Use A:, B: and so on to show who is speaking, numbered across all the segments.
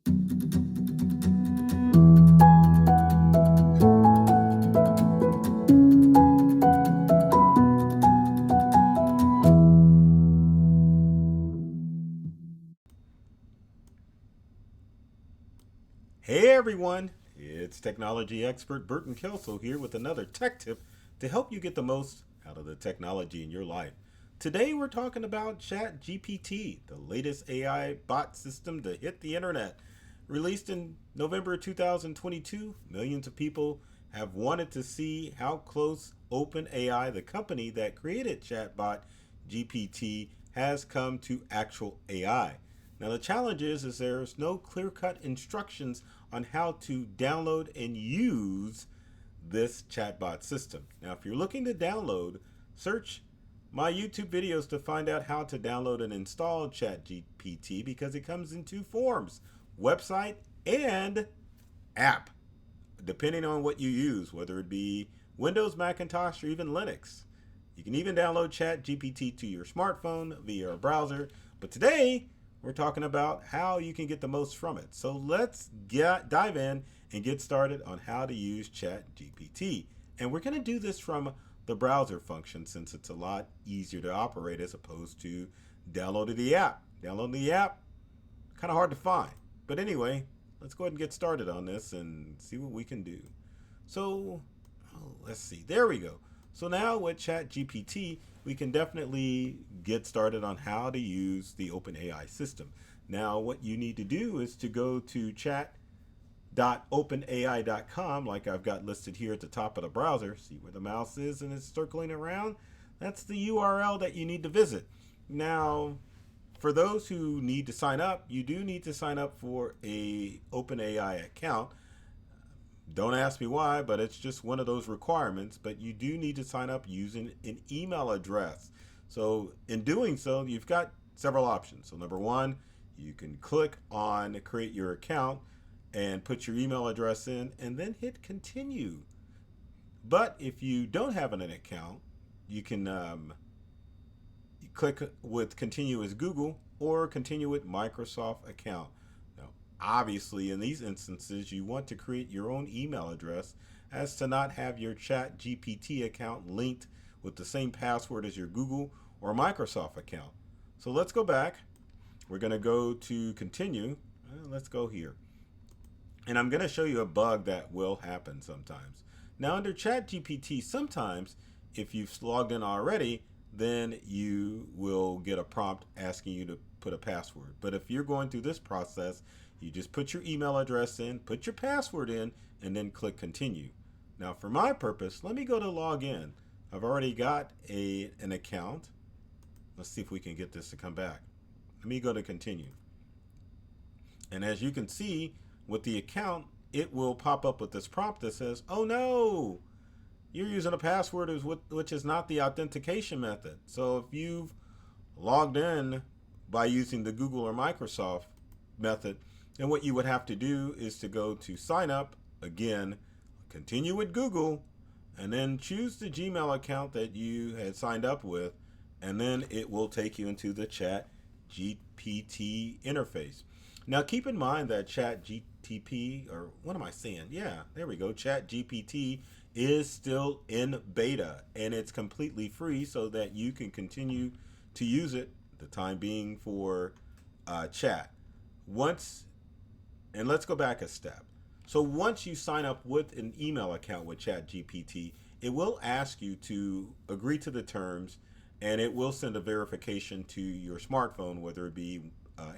A: Hey everyone, it's technology expert Burton Kelso here with another tech tip to help you get the most out of the technology in your life. Today we're talking about ChatGPT, the layest AI bot system to hit the internet. Released in November 2022, millions of people have wanted to see how close OpenAI, the company that created chatbot GPT, has come to actual AI. Now the challenge is there's no clear-cut instructions on how to download and use this chatbot system. Now if you're looking to download, search my YouTube videos to find out how to download and install ChatGPT because it comes in two forms: website and app, depending on what you use, whether it be Windows, Macintosh, or even Linux. You can even download ChatGPT to your smartphone via a browser, but today we're talking about how you can get the most from it. So let's dive in and get started on how to use ChatGPT. And we're going to do this from the browser function since it's a lot easier to operate as opposed to downloading the app. Downloading the app, kind of hard to find. But anyway, let's go ahead and get started on this and see what we can do. So let's see. There we go. So now with ChatGPT, we can definitely get started on how to use the OpenAI system. Now, what you need to do is to go to chat.openai.com, like I've got listed here at the top of the browser. See where the mouse is and it's circling around? That's the URL that you need to visit. Now, for those who need to sign up, you do need to sign up for a OpenAI account. Don't ask me why, but it's just one of those requirements. But you do need to sign up using an email address. So in doing so, you've got several options. So number one, you can click on create your account and put your email address in and then hit continue. But if you don't have an account, you can click with continue as Google or continue with Microsoft account. Obviously, in these instances, you want to create your own email address as to not have your ChatGPT account linked with the same password as your Google or Microsoft account. So let's go back. We're going to go to continue. Let's go here. And I'm going to show you a bug that will happen sometimes. Now under ChatGPT, sometimes if you've logged in already, then you will get a prompt asking you to put a password. But if you're going through this process, you just put your email address in, put your password in, and then click continue. Now for my purpose, let me go to log in. I've already got an account. Let's see if we can get this to come back. Let me go to continue. And as you can see with the account, it will pop up with this prompt that says, oh no, you're using a password which is not the authentication method. So if you've logged in by using the Google or Microsoft method, then what you would have to do is to go to sign up, again, continue with Google, and then choose the Gmail account that you had signed up with, and then it will take you into the ChatGPT interface. Now keep in mind that ChatGPT, or what am I saying? Yeah, there we go. ChatGPT is still in beta, and it's completely free so that you can continue to use it, the time being for chat. And let's go back a step. So once you sign up with an email account with ChatGPT, it will ask you to agree to the terms, and it will send a verification to your smartphone, whether it be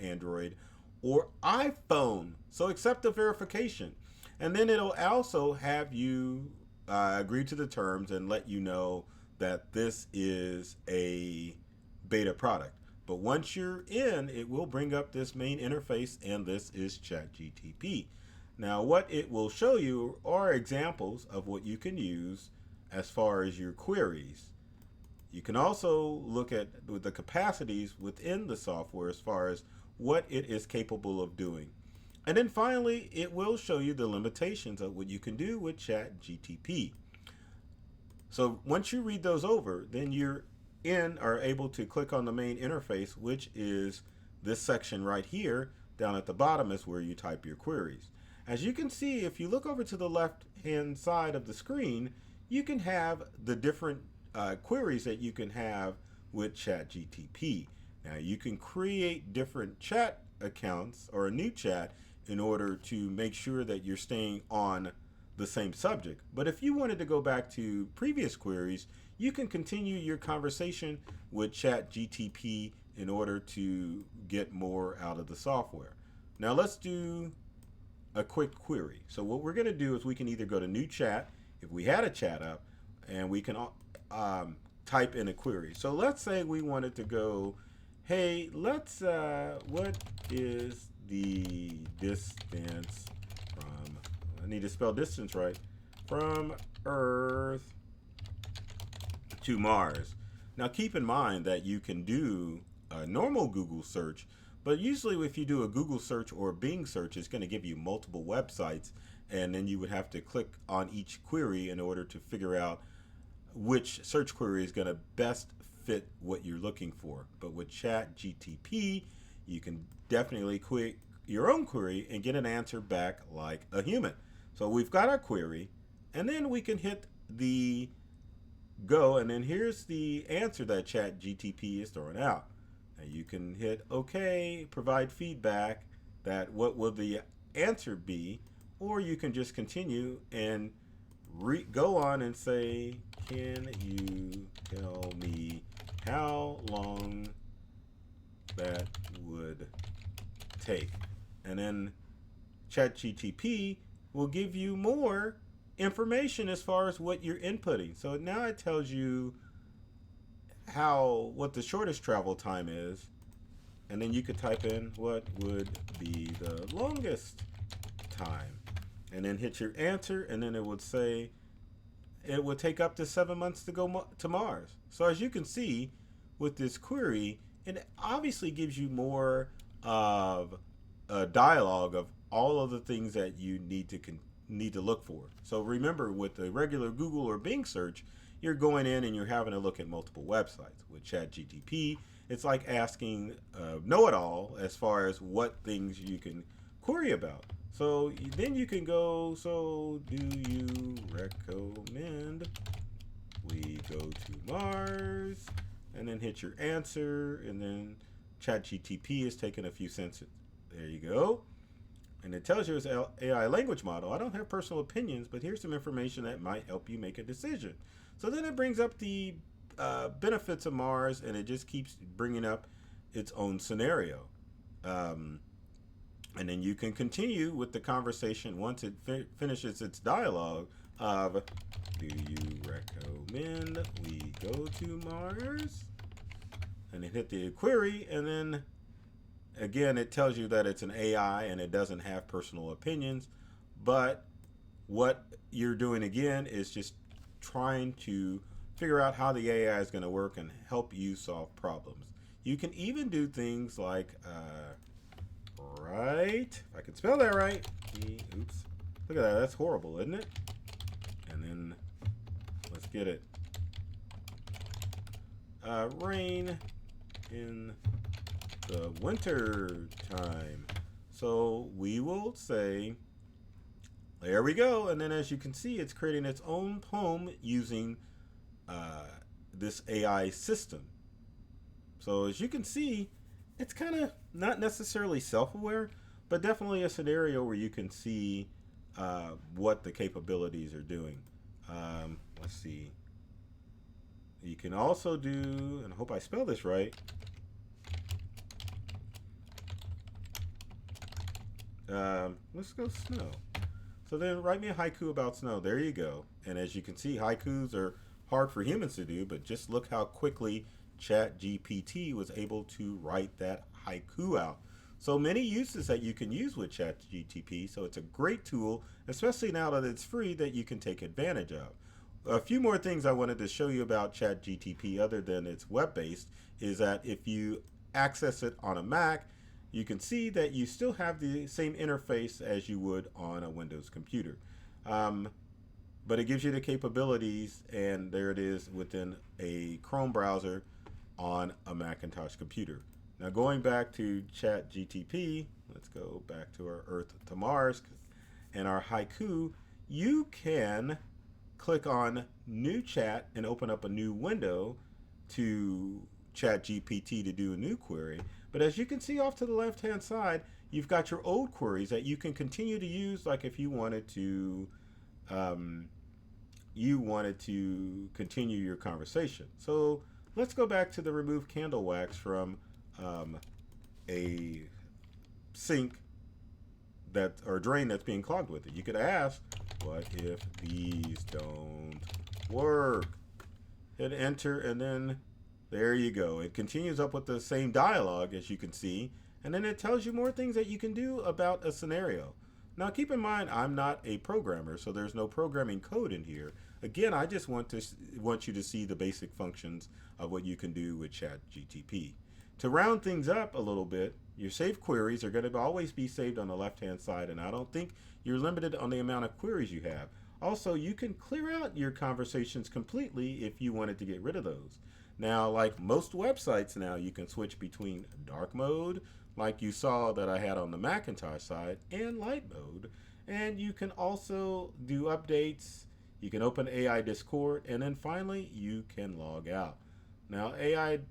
A: Android or iPhone. So accept the verification. And then it'll also have you agree to the terms and let you know that this is a beta product. But once you're in, it will bring up this main interface, and this is ChatGPT. Now, what it will show you are examples of what you can use as far as your queries. You can also look at the capacities within the software as far as what it is capable of doing. And then finally, it will show you the limitations of what you can do with ChatGPT. So once you read those over, then you're are able to click on the main interface, which is this section right here down at the bottom is where you type your queries. As you can see, if you look over to the left hand side of the screen, you can have the different queries that you can have with ChatGPT. Now you can create different chat accounts or a new chat in order to make sure that you're staying on the same subject. But if you wanted to go back to previous queries, you can continue your conversation with ChatGPT in order to get more out of the software. Now let's do a quick query. So what we're going to do is we can either go to new chat if we had a chat up, and we can type in a query. So let's say we wanted to go, hey, let's what is the distance from, I need to spell distance right, from Earth to Mars. Now keep in mind that you can do a normal Google search, but usually if you do a Google search or a Bing search, it's going to give you multiple websites, and then you would have to click on each query in order to figure out which search query is going to best fit what you're looking for. But with ChatGPT, you can definitely create your own query and get an answer back like a human. So we've got our query, and then we can hit the go, and then here's the answer that ChatGPT is throwing out. Now you can hit OK, provide feedback, that what will the answer be, or you can just continue and go on and say, can you tell me how long that would take? And then ChatGPT will give you more information as far as what you're inputting. So now it tells you what the shortest travel time is, and then you could type in what would be the longest time, and then hit your answer, and then it would say it would take up to 7 months to go to Mars. So as you can see with this query, it obviously gives you more of a dialogue of all of the things that you need to look for. So remember, with the regular Google or Bing search, you're going in and you're having to look at multiple websites. With ChatGPT, it's like asking know-it-all as far as what things you can query about. So then you can go, so do you recommend we go to Mars? And then hit your answer, and then ChatGPT is taking a few cents. There you go. And it tells you it's an AI language model. I don't have personal opinions, but here's some information that might help you make a decision. So then it brings up the benefits of Mars, and it just keeps bringing up its own scenario. And then you can continue with the conversation once it finishes its dialogue of, do you recommend we go to Mars? And then hit the query, and then again, it tells you that it's an AI and it doesn't have personal opinions. But what you're doing again is just trying to figure out how the AI is going to work and help you solve problems. You can even do things like, if I can spell that right. Oops. Look at that. That's horrible, isn't it? And then let's get it. Rain in the winter time. So we will say, there we go. And then as you can see, it's creating its own poem using this AI system. So as you can see, it's kind of not necessarily self-aware, but definitely a scenario where you can see what the capabilities are doing. Let's see. You can also do, and I hope I spell this right, let's go snow. So then write me a haiku about snow. There you go. And as you can see, haikus are hard for humans to do, but just look how quickly ChatGPT was able to write that haiku out. So many uses that you can use with ChatGPT. So it's a great tool, especially now that it's free, that you can take advantage of. A few more things I wanted to show you about ChatGPT other than it's web-based is that if you access it on a Mac, you can see that you still have the same interface as you would on a Windows computer. But it gives you the capabilities, and there it is within a Chrome browser on a Macintosh computer. Now going back to ChatGPT, let's go back to our Earth to Mars and our haiku. You can click on New Chat and open up a new window to ChatGPT to do a new query. But as you can see off to the left-hand side, you've got your old queries that you can continue to use, like if you wanted to continue your conversation. So let's go back to the remove candle wax from a sink that or drain that's being clogged with it. You could ask, what if these don't work? Hit enter, and then there you go. It continues up with the same dialogue, as you can see, and then it tells you more things that you can do about a scenario. Now keep in mind, I'm not a programmer, so there's no programming code in here. Again, I just want you to see the basic functions of what you can do with ChatGPT. To round things up a little bit, your saved queries are going to always be saved on the left-hand side, and I don't think you're limited on the amount of queries you have. Also, you can clear out your conversations completely if you wanted to get rid of those. Now, like most websites now, you can switch between dark mode, like you saw that I had on the Macintosh side, and light mode. And you can also do updates. You can open AI Discord, and then finally, you can log out. Now,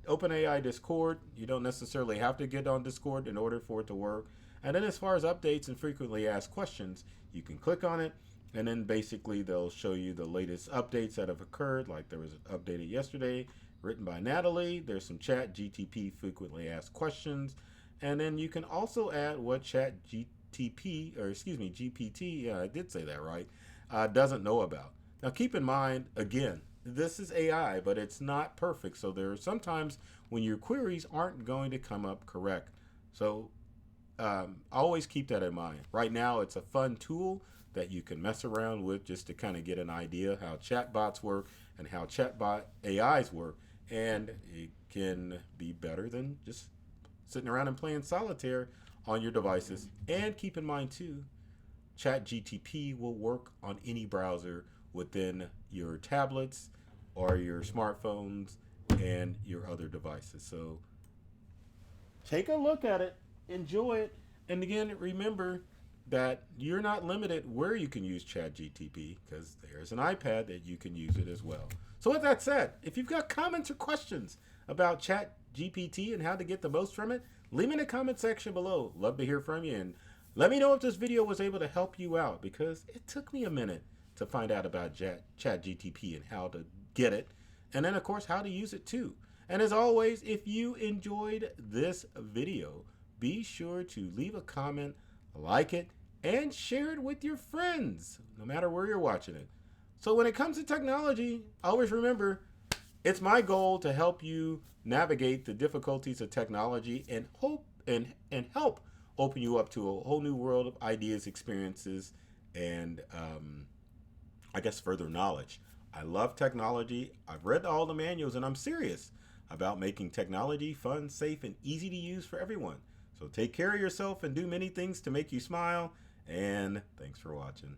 A: OpenAI Discord, you don't necessarily have to get on Discord in order for it to work. And then as far as updates and frequently asked questions, you can click on it, and then basically they'll show you the latest updates that have occurred, like there was an updated yesterday, written by Natalie. There's some ChatGPT frequently asked questions. And then you can also add what GPT, yeah, I did say that right, doesn't know about. Now keep in mind, again, this is AI, but it's not perfect. So there are sometimes when your queries aren't going to come up correct. So always keep that in mind. Right now, it's a fun tool that you can mess around with just to kind of get an idea how chatbots work and how chatbot AIs work. And it can be better than just sitting around and playing solitaire on your devices. And keep in mind, too, ChatGPT will work on any browser within your tablets or your smartphones and your other devices. So take a look at it, enjoy it, and again, remember that you're not limited where you can use ChatGPT, because there's an iPad that you can use it as well. So with that said, if you've got comments or questions about ChatGPT and how to get the most from it, leave me in the comment section below. Love to hear from you, and let me know if this video was able to help you out, because it took me a minute to find out about ChatGPT and how to get it, and then of course how to use it too. And as always, if you enjoyed this video, be sure to leave a comment, like it, and share it with your friends, no matter where you're watching it. So when it comes to technology, always remember, it's my goal to help you navigate the difficulties of technology and help open you up to a whole new world of ideas, experiences, and I guess further knowledge. I love technology. I've read all the manuals, and I'm serious about making technology fun, safe, and easy to use for everyone. So take care of yourself and do many things to make you smile. And thanks for watching.